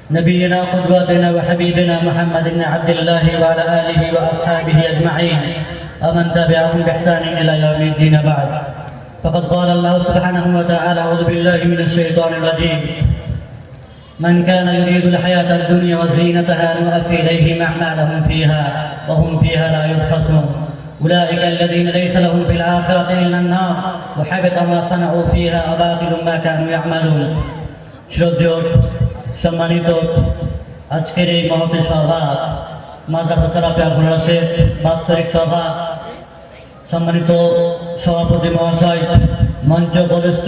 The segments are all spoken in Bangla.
نبينا قدوتنا وحبيبنا محمد بن عبد الله وعلى آله وأصحابه أجمعين ومن تبعهم بإحسان إلى يوم الدين بعد. فقد قال الله سبحانه وتعالى: أعوذ بالله من الشيطان الرجيم: من كان يريد الحياة الدنيا وزينتها نوفي إليهم أعمالهم فيها وهم فيها لا يبخسون أولئك الذين ليس لهم في الآخرة إلا النار وحبط ما صنعوا فيها وباطل ما كانوا يعملون. শ্রদ্ধেয় সম্মানিত আজকের এই মহতী সভা, মাদ্রাসা সালাফিয়া ঘোড়াশের বাৎসরিক সভা, সম্মানিত সভাপতি মহাশয়, মঞ্চ বরিষ্ঠ,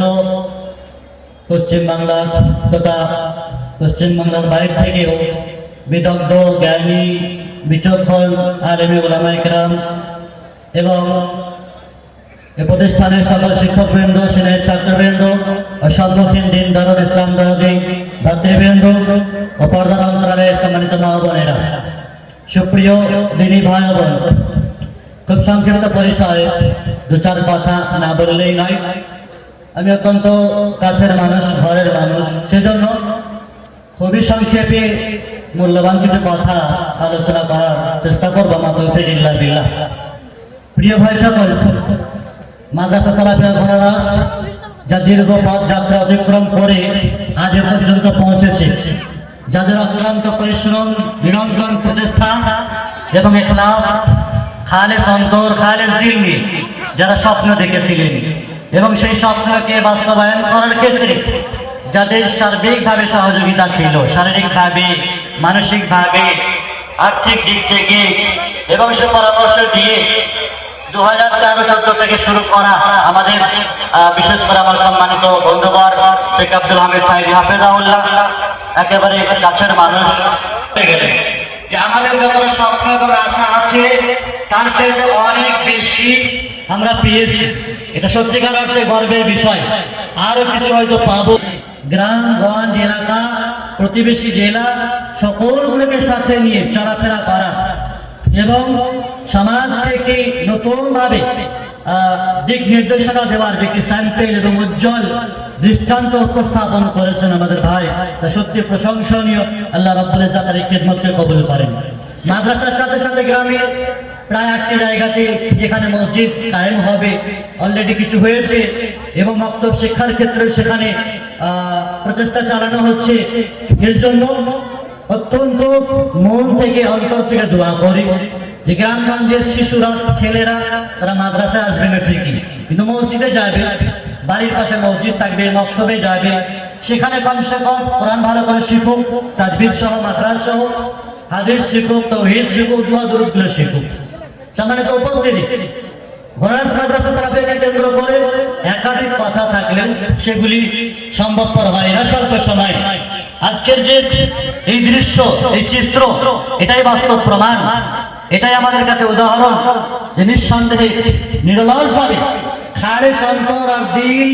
পশ্চিমবাংলার তথা পশ্চিমবাংলার বাইরে থেকেও বিদগ্ধ, জ্ঞানী, বিচক্ষণ আলেম ওলামায়ে কেরাম এবং এ প্রতিষ্ঠানের সকল শিক্ষকবৃন্দ, সিনিয়র ছাত্রবৃন্দ ও সম্মুখীন দিন দারুল ইসলাম দরদি ভাতৃবৃন্দ ও পর্দার অন্তরালের সম্মানিত মা বোনেরা, সুপ্রিয় দিনী ভাই বোন, খুব সংক্ষিপ্ত পরিসরে দু চার কথা না বললেই নয়। আমি অত্যন্ত কাছের মানুষ, ঘরের মানুষ, সেজন্য খুবই সংক্ষেপে মূল্যবান কিছু কথা আলোচনা করার চেষ্টা করবো। মা তৌফিক ইল্লা বিল্লাহ। প্রিয় ভাই সকল, মাদ্রাসা সালাফিয়া ঘোড়ারাস যা দীর্ঘ পথ যাত্রা অতিক্রম করে আজ পর্যন্ত পৌঁছেছে, যাদের অক্লান্ত পরিশ্রম, নিরন্তর প্রচেষ্টা এবং ইখলাস, খালেস অন্তর, খালেস দিল নিয়ে যারা স্বপ্ন দেখেছিলেন এবং সেই স্বপ্নকে বাস্তবায়ন করার ক্ষেত্রে যাদের সার্বিকভাবে সহযোগিতা ছিল, শারীরিকভাবে, মানসিকভাবে, আর্থিক দিক থেকে এবং সে পরামর্শ দিয়ে 2013-14 থেকে শুরু করা আমাদের বিশেষ করে আমার সম্মানিত বন্ধুবর শেখ আব্দুল হামিদ ফাইজি হাফেজাউল্লাহ একেবারে কাছের মানুষ গেলেন যে আমাদের যত স্বপ্ন এবং আশা আছে তার চাইতে অনেক বেশি আমরা পেয়েছি। এটা সত্যিকার অর্থে গর্বের বিষয়। আরো কিছু হয়তো পাবো। গ্রামগঞ্জ, এলাকা, প্রতিবেশী জেলা সকলগুলোকে সাথে নিয়ে চলাফেরা করা এবং সমাজকে একটি নতুনভাবে দিক নির্দেশনা দেওয়ার যে একটি স্যাম্পেল এবং উজ্জ্বল দৃষ্টান্ত উপস্থাপন করেছেন আমাদের ভাই, তা সত্যি প্রশংসনীয়। আল্লাহ রাব্বুল ইজ্জত তার এই খিদমতকে কবুল করেন। মাদ্রাসার সাথে সাথে গ্রামে প্রায় 8টি জায়গাতে যেখানে মসজিদ কায়েম হবে অলরেডি কিছু হয়েছে এবং মক্তব শিক্ষার ক্ষেত্রে সেখানে প্রচেষ্টা চালানো হচ্ছে। এর জন্য অত্যন্ত মন থেকে, অন্তর থেকে দোয়া করি যে গ্রামগঞ্জের শিশুরা, ছেলেরা তারা মাদ্রাসায় আসবে না ঠিকই, কিন্তু মসজিদে যাবে, বাড়ির পাশে মসজিদ থাকবে, মক্তবে যাবে, সেখানে কমসে কম কোরআন ভালো করে শিখুক, তাজবিদ সহ, মাদ্রাস সহ, হাদিস শিখুক, তাওহীদ শিখুক, দোয়া দুরূদগুলো শিখুক। সম্মানিত উপস্থিতি, ঘোড়ারাস মাদ্রাসা সালাফিয়াকে কেন্দ্র করে একাধিক কথা থাকলেও সেগুলি সম্ভবপর হয় না স্বল্প সময়। আজকের যে এই দৃশ্য, এই চিত্র, এটাই বাস্তব প্রমাণ। এটাই আমাদের কাছে উদাহরণ যে নিঃসন্দেহে নিরলসভাবে খালেস অন্তর আর দিল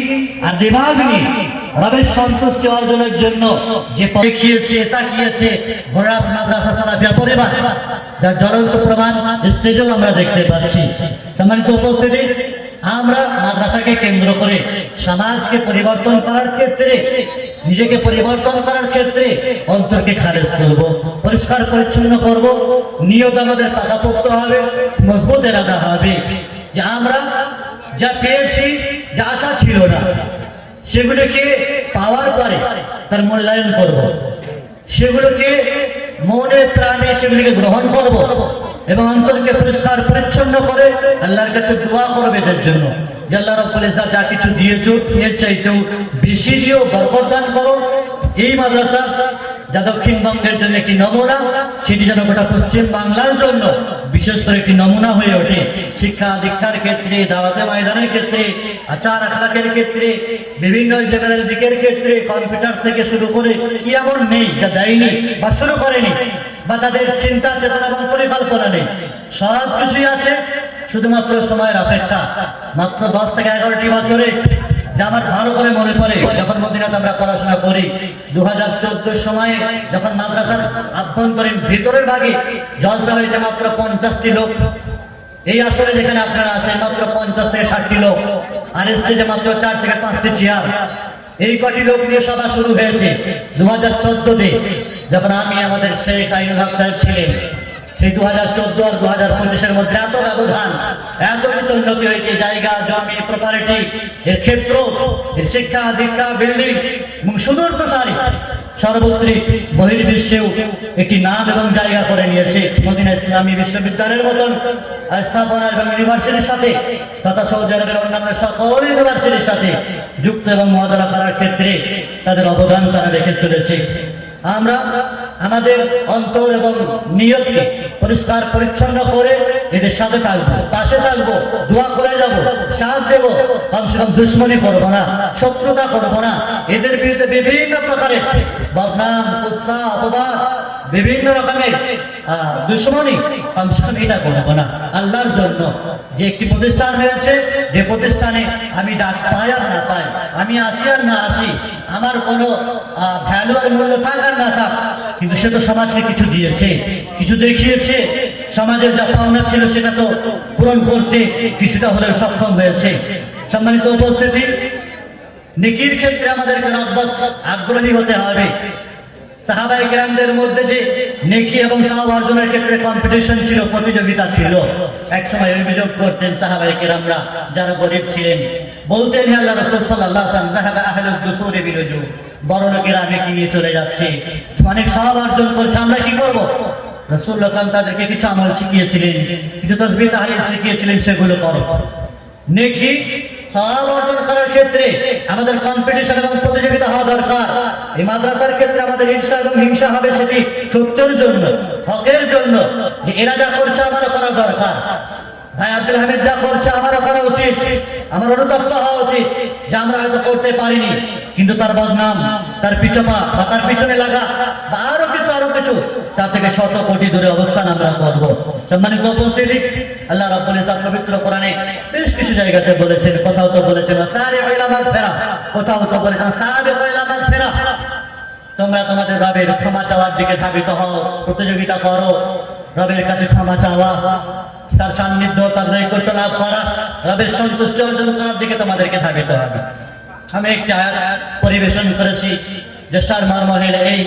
আর দিমাগ নিয়ে রবের সন্তুষ্টি অর্জনের জন্য যে দেখিয়েছে, তাকিয়েছে ঘোড়ারাস মাদ্রাসা সালাফিয়া পরিবার, যার জ্বলন্ত প্রমাণ স্টেজেও আমরা দেখতে পাচ্ছি। সম্মানিত উপস্থিতি, আমরা মাদ্রাসাকে কেন্দ্র করে সমাজকে পরিবর্তন করার ক্ষেত্রে, নিজেকে পরিবর্তন করার ক্ষেত্রে অন্তরকে খালেজ করব, পরিষ্কার পরিচ্ছন্ন করব, নিয়ত আমাদের পাকাপোক্ত হবে, মজবুত এরাদা হবে যে আমরা যা পেয়েছি, যা আশা ছিল না, সেগুলোকে পাওয়ার পরে তার মূল্যায়ন করব, সেগুলোকে মনে প্রাণে সেগুলিকে গ্রহণ করব এবং অন্তরকে পরিষ্কার পরিচ্ছন্ন করে আল্লাহর কাছে দোয়া করবে এদের জন্য যে আল্লাহ রাব্বুল ইজ্জত যা কিছু দিয়েছো এর চাইতেও বেশি দিও, বরকত দান করো। এই মাদ্রাসা যা দক্ষিণবঙ্গের জন্য একটি নমুনা, সেটি যেন গোটা পশ্চিম বাংলার জন্য বিশেষ করে একটি নমুনা হয়ে ওঠে। শিক্ষা দীক্ষার ক্ষেত্রে, দাওয়াতে ময়দানের ক্ষেত্রে, আচার আখলাকের ক্ষেত্রে, বিভিন্ন জায়গার দিকের ক্ষেত্রে, কম্পিউটার থেকে শুরু করে কি এমন নেই যা দেয়নি বা শুরু করেনি বা তাদের চিন্তা চেতনা এবং পরিকল্পনা নেই। সব কিছুই আছে, শুধুমাত্র সময়ের অপেক্ষা। মাত্র 10 থেকে 11টি বছরে যা আমার ভালো করে মনে পড়ে, যখন মদিনাতে আমরা পড়াশোনা করি 2014 সময়ে যখন মাদ্রাসার আভ্যন্তরীণ ভিতরের ভাগে জলসা হয়েছে মাত্র 50টি লোক। এই আসরে যেখানে আপনারা আছেন মাত্র 50 থেকে 60টি লোক, আর স্টেজে মাত্র 4 থেকে 5টি চেয়ার। এই কটি লোক নিয়ে সভা শুরু হয়েছে 2014-তে। যখন আমি আমাদের শেখ আইনুল হক সাহেব ছিলেন, সেই 2014 আর 2025-এর মধ্যে এত ব্যবধান, এত কিছু উন্নতি হয়েছে, জায়গা জমি প্রপার্টি এর ক্ষেত্র, এর শিক্ষা দীক্ষা বিল্ডিং এবং সুদূর প্রসারী সার্বত্রিক বহির্বিশ্বেও একটি নাম এবং জায়গা করে নিয়েছে। মদিনা ইসলামী বিশ্ববিদ্যালয়ের মতন স্থাপনা এবং ইউনিভার্সিটির সাথে তথা সৌদি আরবের অন্যান্য সকল ইউনিভার্সিটির সাথে যুক্ত এবং মহাদালা করার ক্ষেত্রে তাদের অবদান তারা রেখে চলেছে। আমরা আমাদের অন্তর এবং নিয়তকে পরিষ্কার পরিচ্ছন্ন করে এদের সাথে থাকবো, পাশে থাকবো, দোয়া করে যাব, সাথ দেবো, কমসে কম দুশ্মনী করবো না, শত্রুতা করবো না, এদের বিরুদ্ধে বিভিন্ন প্রকারের বদনাম কুৎসা অপবাদ বিভিন্ন রকমের দুশ্মনী কমসে কম এটা করবো না। আল্লাহর জন্য যে একটি প্রতিষ্ঠান হয়েছে, যে প্রতিষ্ঠানে আমি ডাক পাই আর না পাই, আমি আসি আর না আসি, আমার কোনো ভ্যালু আর মূল্য থাক আর না থাক, কিন্তু সে তো সমাজকে কিছু দিয়েছে, কিছু দেখিয়েছে, সমাজের যা পাওনা ছিল সেটা তো পূরণ করতে কিছুটা হলেও সক্ষম হয়েছে। সম্মানিত উপস্থিতি, নেকির ক্ষেত্রে আমাদেরকে রগবত আগ্রহী হতে হবে। সাহাবায়ে কেরামদের মধ্যে যে নেকি এবং সওয়াব অর্জনের ক্ষেত্রে কম্পিটিশন ছিল, প্রতিযোগিতা ছিল। একসময় অভিযোগ করতেন সাহাবায়ে কেরামরা যারা গরিব ছিলেন, বলতেন হে আল্লাহর রাসূল সাল্লাল্লাহু আলাইহি ওয়াসাল্লাম, যাহাবা আহলুদ দুসুরি বিলুজু, বড় লোকেরা নেকি নিয়ে চলে যাচ্ছে, অনেক সওয়াব অর্জন করছে, আমরা কি করব? রাসূলুল্লাহ সাল্লাল্লাহু আলাইহি ওয়াসাল্লাম তাদেরকে কিছু আমল শিখিয়েছিলেন, কিছু তাসবিহ তাহলিল শিখিয়েছিলেন, সেগুলো করো। নেকি সওয়াব অর্জন করার ক্ষেত্রে আমাদের কম্পিটিশন এবং প্রতিযোগিতা হওয়া দরকার। এই মাদ্রাসার ক্ষেত্রে আমাদের ঈর্ষা এবং হিংসা হবে, সেটি সত্যের জন্য, হকের জন্য, যে এরা যা করছে আমারও করা দরকার, ভাই আব্দুল হামিদ যা করছে আমারও করা উচিত, আমার অনুতপ্ত হওয়া উচিত যে আমরা হয়তো করতে পারিনি, কিন্তু তার বদনাম, তার পিছপা বা তার পিছনে লাগা বা আরো কিছু তা থেকে শত কোটি দূরে অবস্থান আমরা করব। সম্মানিত উপস্থিতি, আল্লাহ রাব্বুল ইজ্জত পবিত্র কোরআনে বেশ কিছু জায়গাতে বলেছেন, কোথাও তো বলেছেন সারিউ ইলা মাগফিরা, কোথাও তো বলেছেন সাবিকু ইলা মাগফিরা, তোমরা তোমাদের রবের ক্ষমা চাওয়ার দিকে ধাবিত হও, প্রতিযোগিতা করো, রবের কাছে ক্ষমা চাওয়া, তার সান্নিধ্য, তার নৈকট্য লাভ করা, রবের সন্তুষ্টি অর্জন করার দিকে তোমাদেরকে ধাবিত হবে। আমি একটি আয়াত পরিবেশন করেছি যে সারমর্ম হলো এই,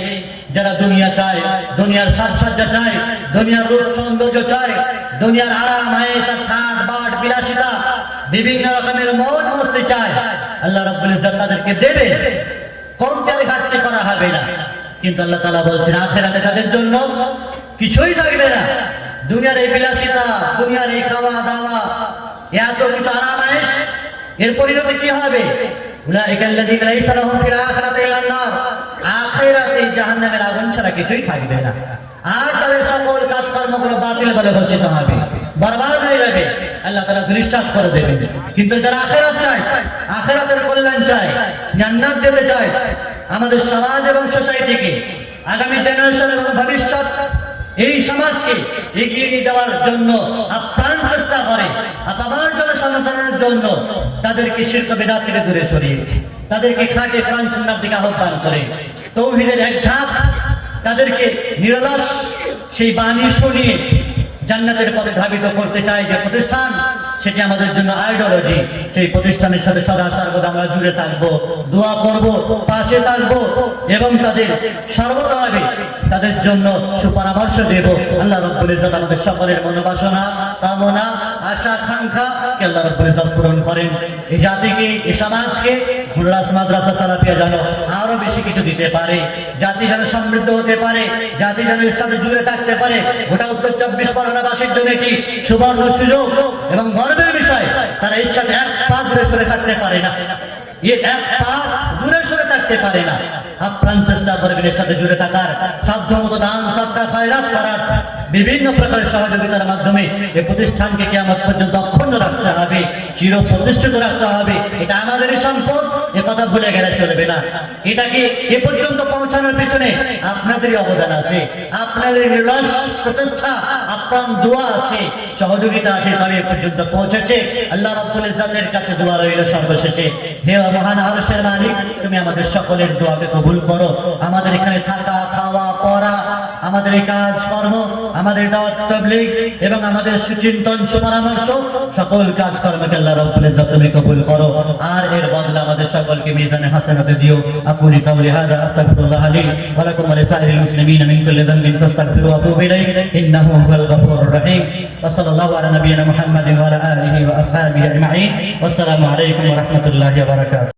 যারা দুনিয়া চায়, দুনিয়ার সাজসজ্জা চায়, দুনিয়ার রূপ সৌন্দর্য চায়, দুনিয়ার আরাম আয়েশ ঠাট বাট বিলাসিতা, বিভিন্ন রকমের মৌজ মস্তি চায়, আল্লাহ রাব্বুল ইজ্জত তাদেরকে দেবে, কমতির ঘাটতি করা হবে না। কিন্তু আল্লাহ তাআলা বলছেন আখিরাতে তাদের জন্য কিছুই থাকবে না। দুনিয়ার এই বিলাসিতা, দুনিয়ার এই খাওয়া দাওয়া, এত কিছু আরাম আয়েশ, এর পরিণতি কি হবে? উলাইকাল্লাযীনা লাইসা লাহুম ফিল আখিরাতি ইল্লান নার, আখিরাতে জাহান্নামের আগুন ছাড়া কিছুই থাকবে না। আর তাদের সকল কাজকর্মগুলো বাতিল বলে ঘোষিত হবে, বরবাদ হয়ে যাবে, আল্লাহ তাআলা ধূলিসাৎ করে দেবেন। কিন্তু যারা আখিরাত চায়, আখিরাতের কল্যাণ চায়, জান্নাত যেতে চায়, আমাদের সমাজ এবং সোসাইটিকে, আগামী জেনারেশন এবং ভবিষ্যৎ এই সমাজকে এগিয়ে নিয়ে যাওয়ার জন্য আপ্রাণ চেষ্টা করে, আপামার জন্য সনাতনের জন্য তাদেরকে শিরক বিদআত থেকে দূরে সরিয়ে, তাদেরকে খাঁটি কোরআন সুন্নাহর দিকে আহ্বান করে, তৌহিদের এক ঝাঁক তাদেরকে নিরলস সেই বাণী শুনিয়ে জান্নাতের পথে ধাবিত করতে চায় যে প্রতিষ্ঠান, সেটি আমাদের জন্য আইডিওলজি। সেই প্রতিষ্ঠানের সাথে সদা সর্বদা আমরা জুড়ে থাকবো, দোয়া করব, পাশে থাকবো এবং তাদের সর্বতভাবে তাদের জন্য সুপরামর্শ দেব। আল্লাহ রাব্বুল ইজ্জত আমাদের সকলের মনোবাসনা, কামনা, আশা আকাঙ্ক্ষা আল্লাহ রাব্বুল ইজ্জত পূরণ করেন। এই জাতিকে, এই সমাজকে হুল্লাস মাদ্রাসা সালাফিয়া যেন আরো বেশি কিছু দিতে পারে, জাতি যেন সমৃদ্ধ হতে পারে, জাতি যেন এর সাথে জুড়ে থাকতে পারে। গোটা উত্তর 24 পরগনাবাসীর জন্য এটি সুবর্ণ সুযোগ এবং গর্বের বিষয়। তারা এর সাথে এক পা দূরে সরে থাকতে পারে না, এক পা দূরে সরে থাকতে পারে না। আপ্রাণ চেষ্টা করবেন এর সাথে জুড়ে থাকার, সাধ্যমতো দান সদকা খয়রাত করার, বিভিন্ন প্রকারের সহযোগিতার মাধ্যমে এই প্রতিষ্ঠানকে কিয়ামত পর্যন্ত অক্ষুণ্ণ রাখতে হবে, চির প্রতিষ্ঠিত রাখতে হবে। এটা আমাদেরই সম্পদ, এ কথা ভুলে গেলে চলবে না। এটাকে এ পর্যন্ত পৌঁছানোর পিছনে আপনাদেরই অবদান আছে, আপনাদের নিরলস প্রচেষ্টা, আপ্রাণ দোয়া আছে, সহযোগিতা আছে, তবে এ পর্যন্ত পৌঁছেছে। আল্লাহ রাব্বুল ইজ্জতের কাছে দোয়া রইল সর্বশেষে, হে মহান আরশের মালিক, তুমি আমাদের সকলের দোয়াকে কবুল করো। আমাদের এখানে থাকা, খাওয়া, পড়া, আমাদের এই কাজকর্ম, আমাদের দাওয়াত তাবলীগ এবং আমাদের সুচিন্তন সুপরামর্শ সকল কাজকর্মকে আল্লাহ রাব্বুল ইজ্জত তুমি কবুল করো, আর এর বদলা আমাদের সকলকে মিজানে হাসানাতে দিও। আকুলি কাউলি হাযা আস্তাগফিরুল্লাহ লি ওয়া লাকুম ওয়া লিসাইরিল মুসলিমিনা মিন কুল্লি যামবিন ফাস্তাগফিরু ওয়া আতুবু ইলাইহি ইন্নাহু হুয়াল গফুরুর রহিম। ওয়া সাল্লাল্লাহু আলা নাবিয়িনা মুহাম্মাদিন ওয়া আলা আলিহি ওয়া আসহাবিহি আজমাইন। ওয়াসসালামু আলাইকুম ওয়া রাহমাতুল্লাহি ওয়া বারাকাতুহু।